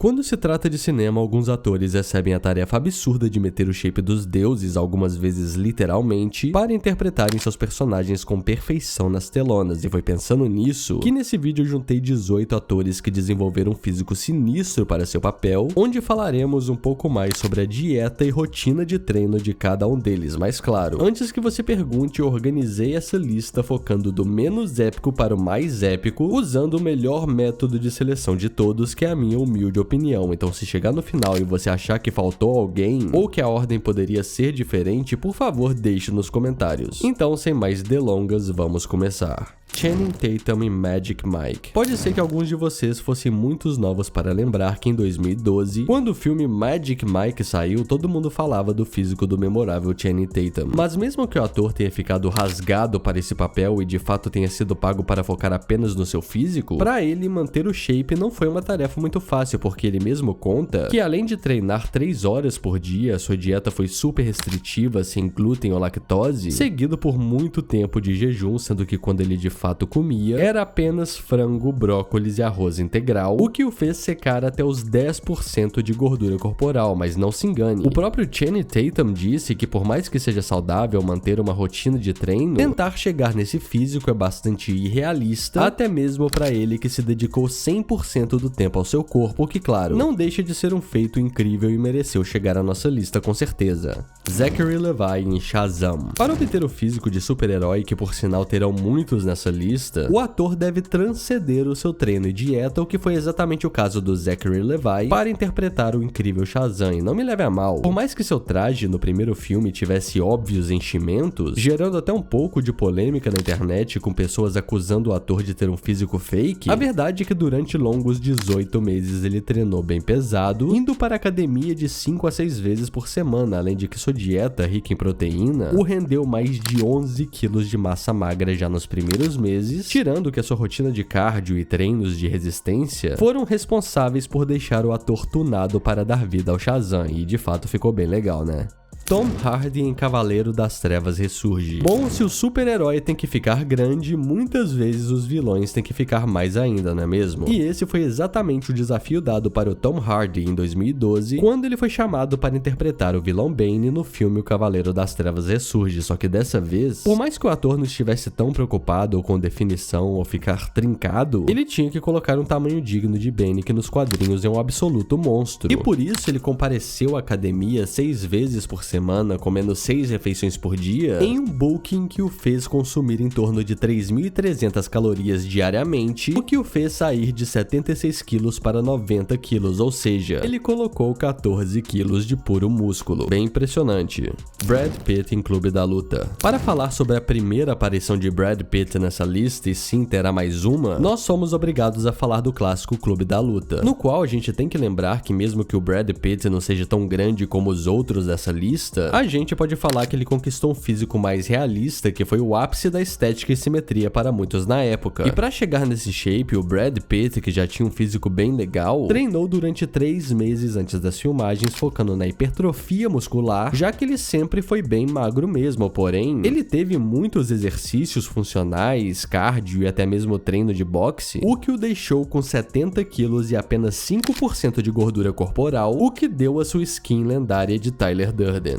Quando se trata de cinema, alguns atores recebem a tarefa absurda de meter o shape dos deuses, algumas vezes literalmente, para interpretarem seus personagens com perfeição nas telonas, e foi pensando nisso que nesse vídeo eu juntei 18 atores que desenvolveram um físico sinistro para seu papel, onde falaremos um pouco mais sobre a dieta e rotina de treino de cada um deles. Mas claro, antes que você pergunte, eu organizei essa lista focando do menos épico para o mais épico, usando o melhor método de seleção de todos, que é a minha humilde opinião. Então, se chegar no final e você achar que faltou alguém ou que a ordem poderia ser diferente, por favor, deixe nos comentários. Então, sem mais delongas, vamos começar. Channing Tatum e Magic Mike. Pode ser que alguns de vocês fossem muitos novos para lembrar que em 2012, quando o filme Magic Mike saiu, todo mundo falava do físico do memorável Channing Tatum. Mas mesmo que o ator tenha ficado rasgado para esse papel e de fato tenha sido pago para focar apenas no seu físico, para ele manter o shape não foi uma tarefa muito fácil, porque ele mesmo conta que além de treinar 3 horas por dia, sua dieta foi super restritiva, sem glúten ou lactose, seguido por muito tempo de jejum, sendo que quando ele de fato comia, era apenas frango, brócolis e arroz integral, o que o fez secar até os 10% de gordura corporal. Mas não se engane, o próprio Channing Tatum disse que por mais que seja saudável manter uma rotina de treino, tentar chegar nesse físico é bastante irrealista, até mesmo para ele que se dedicou 100% do tempo ao seu corpo, que claro, não deixa de ser um feito incrível e mereceu chegar à nossa lista com certeza. Zachary Levi em Shazam. Para obter o físico de super-herói, que por sinal terão muitos nessa lista, o ator deve transcender o seu treino e dieta, o que foi exatamente o caso do Zachary Levi para interpretar o incrível Shazam. E não me leve a mal, por mais que seu traje no primeiro filme tivesse óbvios enchimentos, gerando até um pouco de polêmica na internet com pessoas acusando o ator de ter um físico fake, a verdade é que durante longos 18 meses ele treinou bem pesado, indo para a academia de 5 a 6 vezes por semana, além de que sua dieta rica em proteína o rendeu mais de 11 quilos de massa magra já nos primeiros meses, tirando que a sua rotina de cardio e treinos de resistência foram responsáveis por deixar o ator tunado para dar vida ao Shazam, e de fato ficou bem legal, né? Tom Hardy em Cavaleiro das Trevas ressurge. Bom, se o super-herói tem que ficar grande, muitas vezes os vilões têm que ficar mais ainda, não é mesmo? E esse foi exatamente o desafio dado para o Tom Hardy em 2012, quando ele foi chamado para interpretar o vilão Bane no filme O Cavaleiro das Trevas Ressurge. Só que dessa vez, por mais que o ator não estivesse tão preocupado com definição ou ficar trincado, ele tinha que colocar um tamanho digno de Bane, que nos quadrinhos é um absoluto monstro. E por isso ele compareceu à academia 6 vezes por semana, comendo 6 refeições por dia, em um bulking que o fez consumir em torno de 3.300 calorias diariamente, o que o fez sair de 76 quilos para 90 quilos, ou seja, ele colocou 14 quilos de puro músculo. Bem impressionante. Brad Pitt em Clube da Luta. Para falar sobre a primeira aparição de Brad Pitt nessa lista, e sim terá mais uma, nós somos obrigados a falar do clássico Clube da Luta, no qual a gente tem que lembrar que mesmo que o Brad Pitt não seja tão grande como os outros dessa lista, a gente pode falar que ele conquistou um físico mais realista, que foi o ápice da estética e simetria para muitos na época. E para chegar nesse shape, o Brad Pitt, que já tinha um físico bem legal, treinou durante 3 meses antes das filmagens, focando na hipertrofia muscular, já que ele sempre foi bem magro mesmo. Porém, ele teve muitos exercícios funcionais, cardio e até mesmo treino de boxe, o que o deixou com 70 quilos e apenas 5% de gordura corporal, o que deu a sua skin lendária de Tyler Durden.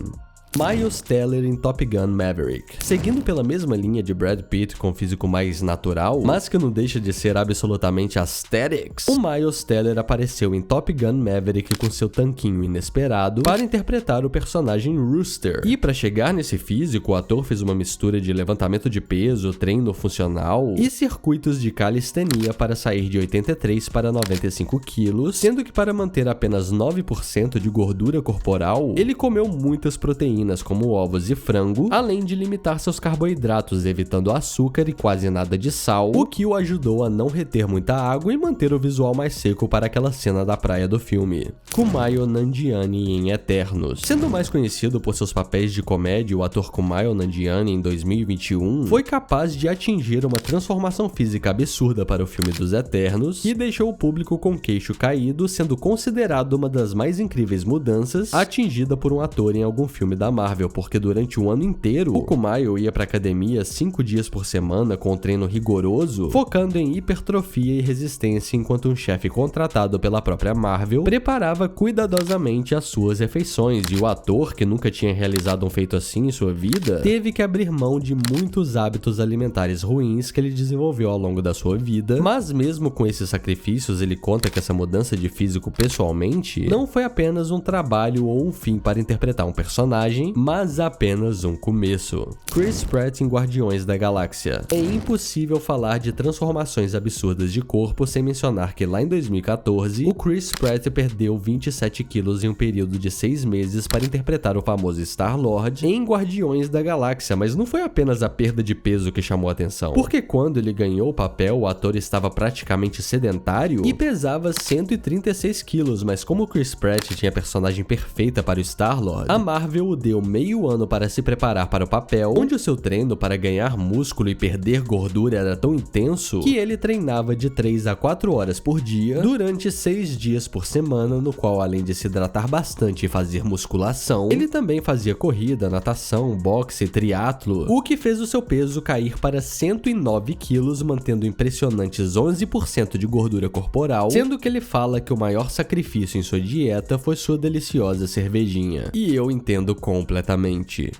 Miles Teller em Top Gun Maverick. Seguindo pela mesma linha de Brad Pitt com um físico mais natural, mas que não deixa de ser absolutamente aesthetics, o Miles Teller apareceu em Top Gun Maverick com seu tanquinho inesperado para interpretar o personagem Rooster. E para chegar nesse físico, o ator fez uma mistura de levantamento de peso, treino funcional e circuitos de calistenia para sair de 83 para 95 quilos, sendo que para manter apenas 9% de gordura corporal, ele comeu muitas proteínas como ovos e frango, além de limitar seus carboidratos, evitando açúcar e quase nada de sal, o que o ajudou a não reter muita água e manter o visual mais seco para aquela cena da praia do filme. Kumail Nanjiani em Eternos. Sendo mais conhecido por seus papéis de comédia, o ator Kumail Nanjiani em 2021 foi capaz de atingir uma transformação física absurda para o filme dos Eternos, que deixou o público com o queixo caído, sendo considerado uma das mais incríveis mudanças atingida por um ator em algum filme da Marvel, porque durante um ano inteiro, o Kumail ia pra academia 5 dias por semana com um treino rigoroso, focando em hipertrofia e resistência, enquanto um chefe contratado pela própria Marvel preparava cuidadosamente as suas refeições, e o ator, que nunca tinha realizado um feito assim em sua vida, teve que abrir mão de muitos hábitos alimentares ruins que ele desenvolveu ao longo da sua vida. Mas mesmo com esses sacrifícios, ele conta que essa mudança de físico pessoalmente não foi apenas um trabalho ou um fim para interpretar um personagem, mas apenas um começo. Chris Pratt em Guardiões da Galáxia. É impossível falar de transformações absurdas de corpo sem mencionar que lá em 2014, o Chris Pratt perdeu 27 quilos em um período de 6 meses para interpretar o famoso Star-Lord em Guardiões da Galáxia, mas não foi apenas a perda de peso que chamou a atenção, porque quando ele ganhou o papel, o ator estava praticamente sedentário e pesava 136 quilos, mas como o Chris Pratt tinha a personagem perfeita para o Star-Lord, a Marvel o deu meio ano para se preparar para o papel, onde o seu treino para ganhar músculo e perder gordura era tão intenso que ele treinava de 3 a 4 horas por dia, durante 6 dias por semana, no qual, além de se hidratar bastante e fazer musculação, ele também fazia corrida, natação, boxe, triatlo, o que fez o seu peso cair para 109 quilos, mantendo impressionantes 11% de gordura corporal, sendo que ele fala que o maior sacrifício em sua dieta foi sua deliciosa cervejinha. E eu entendo completamente.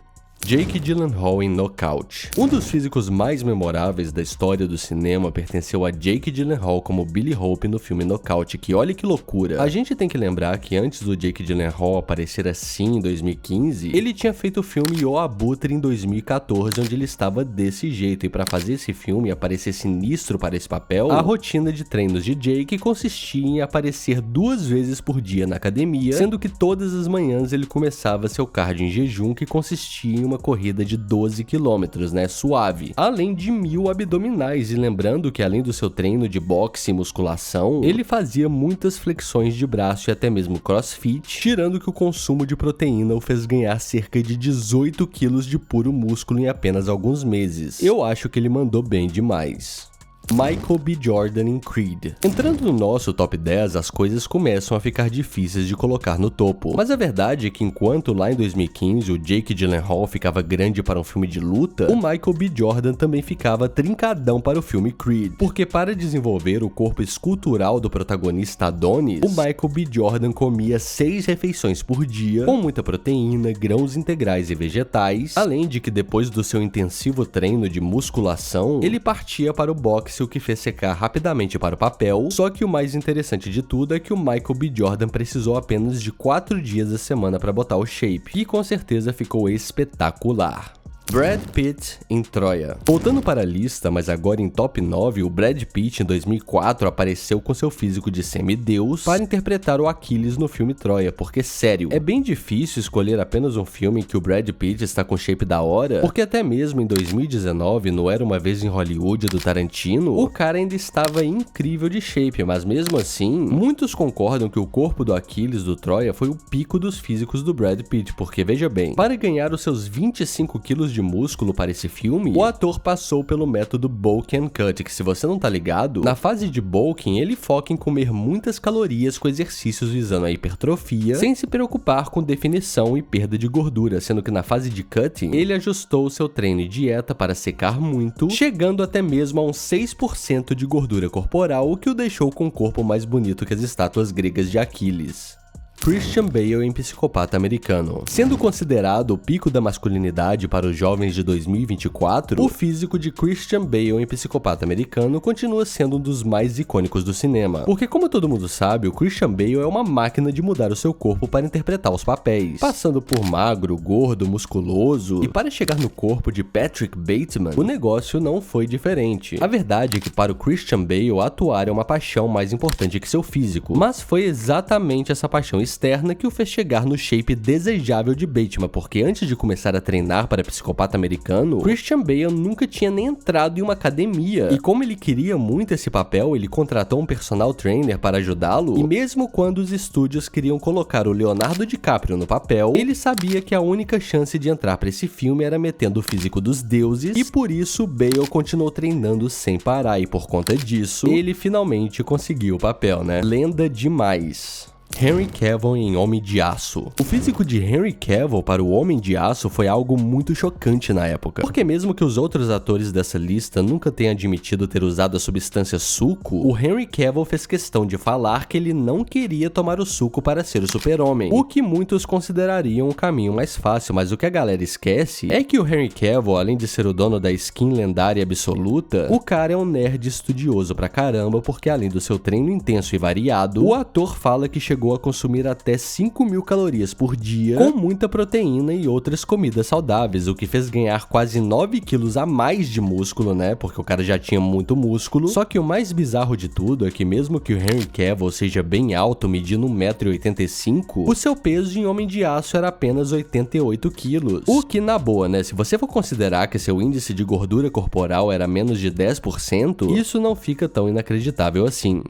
Jake Gyllenhaal em Knockout. Um dos físicos mais memoráveis da história do cinema pertenceu a Jake Gyllenhaal como Billy Hope no filme Knockout, que olha que loucura. A gente tem que lembrar que antes do Jake Gyllenhaal aparecer assim em 2015, ele tinha feito o filme O Abutre em 2014, onde ele estava desse jeito, e para fazer esse filme aparecer sinistro para esse papel, a rotina de treinos de Jake consistia em aparecer 2 vezes por dia na academia, sendo que todas as manhãs ele começava seu cardio em jejum, que consistia em uma corrida de 12 km, né, suave, além de 1000 abdominais, e lembrando que além do seu treino de boxe e musculação, ele fazia muitas flexões de braço e até mesmo crossfit, tirando que o consumo de proteína o fez ganhar cerca de 18 kg de puro músculo em apenas alguns meses. Eu acho que ele mandou bem demais. Michael B. Jordan em Creed. Entrando no nosso top 10, as coisas começam a ficar difíceis de colocar no topo. Mas a verdade é que enquanto lá em 2015 o Jake Gyllenhaal ficava grande para um filme de luta, o Michael B. Jordan também ficava trincadão para o filme Creed. Porque para desenvolver o corpo escultural do protagonista Adonis, o Michael B. Jordan comia 6 refeições por dia, com muita proteína, grãos integrais e vegetais, além de que depois do seu intensivo treino de musculação, ele partia para o boxe, o que fez secar rapidamente para o papel. Só que o mais interessante de tudo é que o Michael B. Jordan precisou apenas de 4 dias da semana para botar o shape, e com certeza ficou espetacular. Brad Pitt em Troia. Voltando para a lista, mas agora em top 9, o Brad Pitt em 2004 apareceu com seu físico de semideus para interpretar o Aquiles no filme Troia, porque sério, é bem difícil escolher apenas um filme em que o Brad Pitt está com shape da hora, porque até mesmo em 2019, no Era Uma Vez em Hollywood do Tarantino, o cara ainda estava incrível de shape, mas mesmo assim, muitos concordam que o corpo do Aquiles do Troia foi o pico dos físicos do Brad Pitt, porque veja bem, para ganhar os seus 25 quilos de músculo para esse filme, o ator passou pelo método Bulk and Cut, que se você não tá ligado, na fase de bulking ele foca em comer muitas calorias com exercícios visando a hipertrofia, sem se preocupar com definição e perda de gordura, sendo que na fase de cutting, ele ajustou seu treino e dieta para secar muito, chegando até mesmo a uns 6% de gordura corporal, o que o deixou com um corpo mais bonito que as estátuas gregas de Aquiles. Christian Bale em Psicopata Americano. Sendo considerado o pico da masculinidade para os jovens de 2024, o físico de Christian Bale em Psicopata Americano continua sendo um dos mais icônicos do cinema. Porque como todo mundo sabe, o Christian Bale é uma máquina de mudar o seu corpo para interpretar os papéis, passando por magro, gordo, musculoso, e para chegar no corpo de Patrick Bateman, o negócio não foi diferente. A verdade é que para o Christian Bale, atuar é uma paixão mais importante que seu físico, mas foi exatamente essa paixão externa que o fez chegar no shape desejável de Bateman, porque antes de começar a treinar para Psicopata Americano, Christian Bale nunca tinha nem entrado em uma academia, e como ele queria muito esse papel, ele contratou um personal trainer para ajudá-lo, e mesmo quando os estúdios queriam colocar o Leonardo DiCaprio no papel, ele sabia que a única chance de entrar para esse filme era metendo o físico dos deuses, e por isso Bale continuou treinando sem parar, e por conta disso, ele finalmente conseguiu o papel, né? Lenda demais. Henry Cavill em Homem de Aço. O físico de Henry Cavill para o Homem de Aço foi algo muito chocante na época, porque mesmo que os outros atores dessa lista nunca tenham admitido ter usado a substância suco, o Henry Cavill fez questão de falar que ele não queria tomar o suco para ser o Super-Homem, o que muitos considerariam um caminho mais fácil, mas o que a galera esquece é que o Henry Cavill, além de ser o dono da skin lendária absoluta, o cara é um nerd estudioso pra caramba, porque além do seu treino intenso e variado, o ator fala que chegou a consumir até 5.000 calorias por dia, com muita proteína e outras comidas saudáveis, o que fez ganhar quase 9 quilos a mais de músculo, né, porque o cara já tinha muito músculo. Só que o mais bizarro de tudo é que mesmo que o Henry Cavill seja bem alto, medindo 1,85 m, o seu peso em Homem de Aço era apenas 88 quilos, o que na boa, né, se você for considerar que seu índice de gordura corporal era menos de 10%, isso não fica tão inacreditável assim.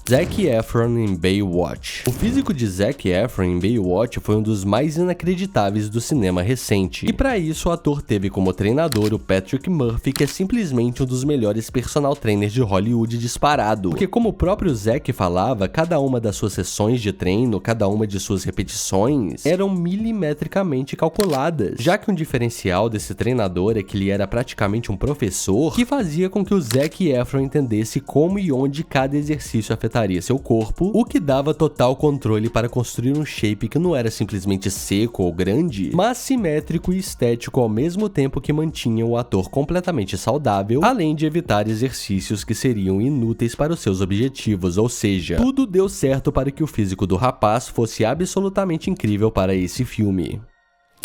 Zac Efron em Baywatch. O físico de Zac Efron em Baywatch foi um dos mais inacreditáveis do cinema recente, e para isso o ator teve como treinador o Patrick Murphy, que é simplesmente um dos melhores personal trainers de Hollywood disparado, porque como o próprio Zac falava, cada uma das suas sessões de treino, cada uma de suas repetições, eram milimetricamente calculadas, já que um diferencial desse treinador é que ele era praticamente um professor, que fazia com que o Zac Efron entendesse como e onde cada exercício afetava seu corpo, o que dava total controle para construir um shape que não era simplesmente seco ou grande, mas simétrico e estético ao mesmo tempo que mantinha o ator completamente saudável, além de evitar exercícios que seriam inúteis para os seus objetivos, ou seja, tudo deu certo para que o físico do rapaz fosse absolutamente incrível para esse filme.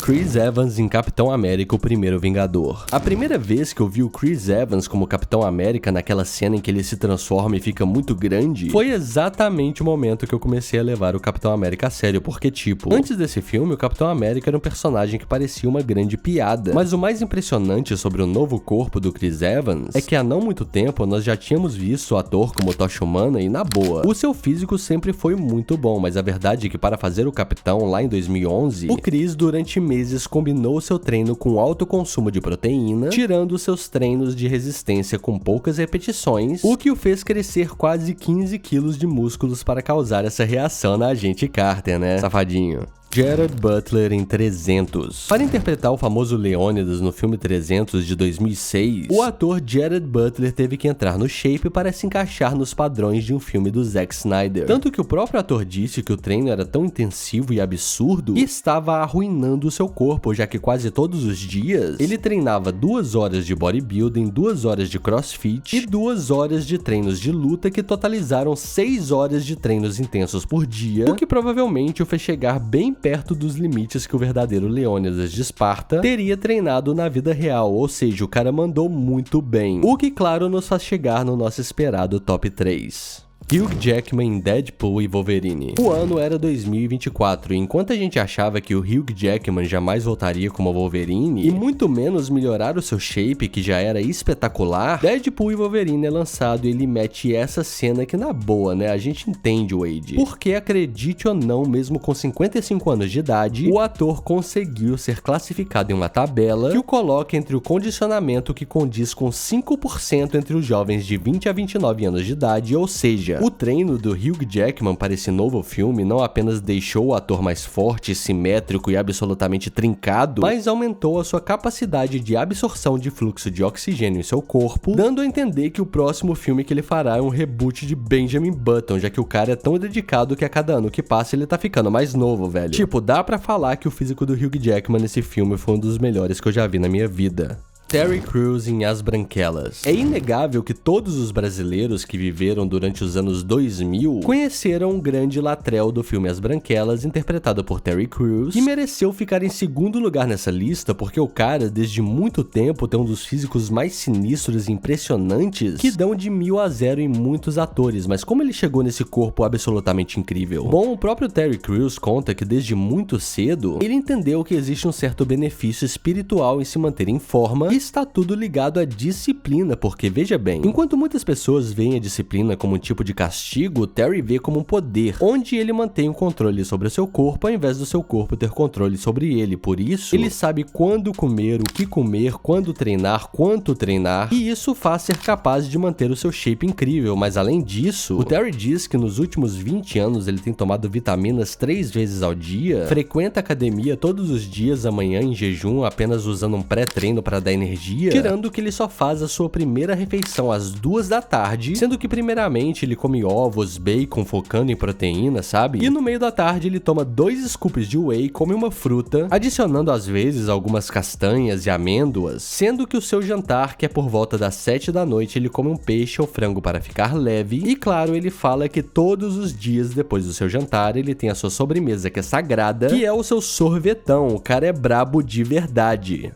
Chris Evans em Capitão América, o Primeiro Vingador. A primeira vez que eu vi o Chris Evans como Capitão América, naquela cena em que ele se transforma e fica muito grande, foi exatamente o momento que eu comecei a levar o Capitão América a sério, porque tipo, antes desse filme, o Capitão América era um personagem que parecia uma grande piada, mas o mais impressionante sobre o novo corpo do Chris Evans é que há não muito tempo nós já tínhamos visto o ator como Tocha Humana e na boa, o seu físico sempre foi muito bom, mas a verdade é que para fazer o Capitão lá em 2011, o Chris durante meses combinou seu treino com alto consumo de proteína, tirando seus treinos de resistência com poucas repetições, o que o fez crescer quase 15 quilos de músculos para causar essa reação na agente Carter, né, safadinho? Gerard Butler em 300. Para interpretar o famoso Leônidas no filme 300 de 2006, o ator Gerard Butler teve que entrar no shape para se encaixar nos padrões de um filme do Zack Snyder. Tanto que o próprio ator disse que o treino era tão intensivo e absurdo que estava arruinando o seu corpo, já que quase todos os dias ele treinava 2 horas de bodybuilding, 2 horas de crossfit e 2 horas de treinos de luta, que totalizaram 6 horas de treinos intensos por dia, o que provavelmente o fez chegar bem perto dos limites que o verdadeiro Leônidas de Esparta teria treinado na vida real, ou seja, o cara mandou muito bem, o que claro nos faz chegar no nosso esperado top 3. Hugh Jackman em Deadpool e Wolverine. O ano era 2024, e enquanto a gente achava que o Hugh Jackman jamais voltaria como Wolverine, e muito menos melhorar o seu shape, que já era espetacular, Deadpool e Wolverine é lançado e ele mete essa cena que na boa, né, a gente entende o Wade. Porque acredite ou não, mesmo com 55 anos de idade, o ator conseguiu ser classificado em uma tabela que o coloca entre o condicionamento que condiz com 5% entre os jovens de 20 a 29 anos de idade, ou seja, o treino do Hugh Jackman para esse novo filme não apenas deixou o ator mais forte, simétrico e absolutamente trincado, mas aumentou a sua capacidade de absorção de fluxo de oxigênio em seu corpo, dando a entender que o próximo filme que ele fará é um reboot de Benjamin Button, já que o cara é tão dedicado que a cada ano que passa ele tá ficando mais novo, velho. Tipo, dá pra falar que o físico do Hugh Jackman nesse filme foi um dos melhores que eu já vi na minha vida. Terry Crews em As Branquelas. É inegável que todos os brasileiros que viveram durante os anos 2000 conheceram o grande latrell do filme As Branquelas, interpretado por Terry Crews, que mereceu ficar em segundo lugar nessa lista porque o cara, desde muito tempo, tem um dos físicos mais sinistros e impressionantes que dão de 1000 a 0 em muitos atores, mas como ele chegou nesse corpo absolutamente incrível? Bom, o próprio Terry Crews conta que desde muito cedo ele entendeu que existe um certo benefício espiritual em se manter em forma e está tudo ligado à disciplina, porque veja bem, enquanto muitas pessoas veem a disciplina como um tipo de castigo, Terry vê como um poder, onde ele mantém o controle sobre o seu corpo ao invés do seu corpo ter controle sobre ele. Por isso, ele sabe quando comer, o que comer, quando treinar, quanto treinar, e isso faz ser capaz de manter o seu shape incrível. Mas além disso, o Terry diz que nos últimos 20 anos ele tem tomado vitaminas 3 vezes ao dia, frequenta a academia todos os dias amanhã em jejum, apenas usando um pré-treino para dar energia, tirando que ele só faz a sua primeira refeição às 2 da tarde, sendo que primeiramente ele come ovos, bacon, focando em proteína, sabe? E no meio da tarde ele toma 2 scoops de whey, come uma fruta, adicionando às vezes algumas castanhas e amêndoas, sendo que o seu jantar, que é por volta das 7 da noite, ele come um peixe ou frango para ficar leve, e claro, ele fala que todos os dias depois do seu jantar ele tem a sua sobremesa que é sagrada, que é o seu sorvetão. O cara é brabo de verdade.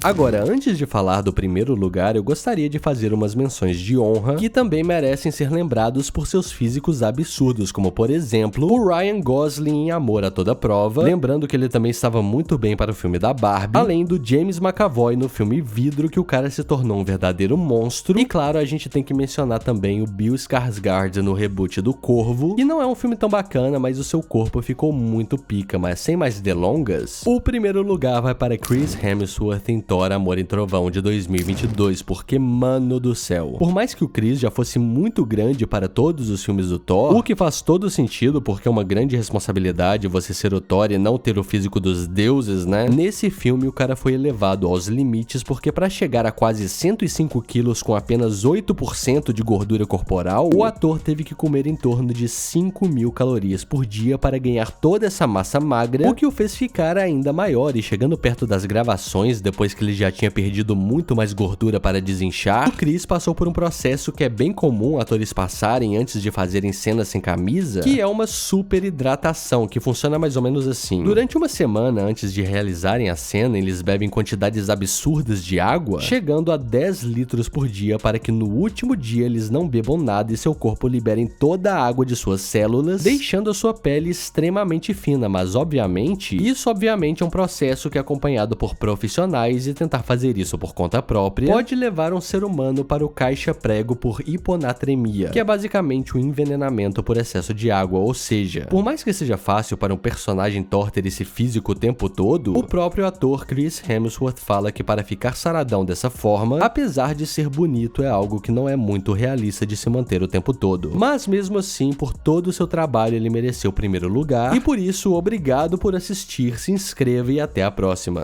Agora, antes de falar do primeiro lugar, eu gostaria de fazer umas menções de honra que também merecem ser lembrados por seus físicos absurdos, como por exemplo, o Ryan Gosling em Amor a Toda Prova, lembrando que ele também estava muito bem para o filme da Barbie, além do James McAvoy no filme Vidro, que o cara se tornou um verdadeiro monstro, e claro, a gente tem que mencionar também o Bill Skarsgård no reboot do Corvo, que não é um filme tão bacana, mas o seu corpo ficou muito pica. Mas sem mais delongas, o primeiro lugar vai para Chris Hemsworth em Thor, Amor e Trovão de 2022, porque, mano do céu, por mais que o Chris já fosse muito grande para todos os filmes do Thor, o que faz todo sentido porque é uma grande responsabilidade você ser o Thor e não ter o físico dos deuses, né? Nesse filme o cara foi elevado aos limites porque para chegar a quase 105 quilos com apenas 8% de gordura corporal, o ator teve que comer em torno de 5.000 calorias por dia para ganhar toda essa massa magra, o que o fez ficar ainda maior, e chegando perto das gravações, depois que ele já tinha perdido muito mais gordura para desinchar, o Chris passou por um processo que é bem comum atores passarem antes de fazerem cenas sem camisa, que é uma super hidratação, que funciona mais ou menos assim. Durante uma semana antes de realizarem a cena, eles bebem quantidades absurdas de água, chegando a 10 litros por dia, para que no último dia eles não bebam nada e seu corpo liberem toda a água de suas células, deixando a sua pele extremamente fina. Mas obviamente, isso é um processo que é acompanhado por profissionais, e tentar fazer isso por conta própria pode levar um ser humano para o caixa-prego por hiponatremia, que é basicamente um envenenamento por excesso de água. Ou seja, por mais que seja fácil para um personagem Thor ter esse físico o tempo todo, o próprio ator Chris Hemsworth fala que para ficar saradão dessa forma, apesar de ser bonito, é algo que não é muito realista de se manter o tempo todo. Mas mesmo assim, por todo o seu trabalho, ele mereceu o primeiro lugar, e por isso, obrigado por assistir, se inscreva e até a próxima.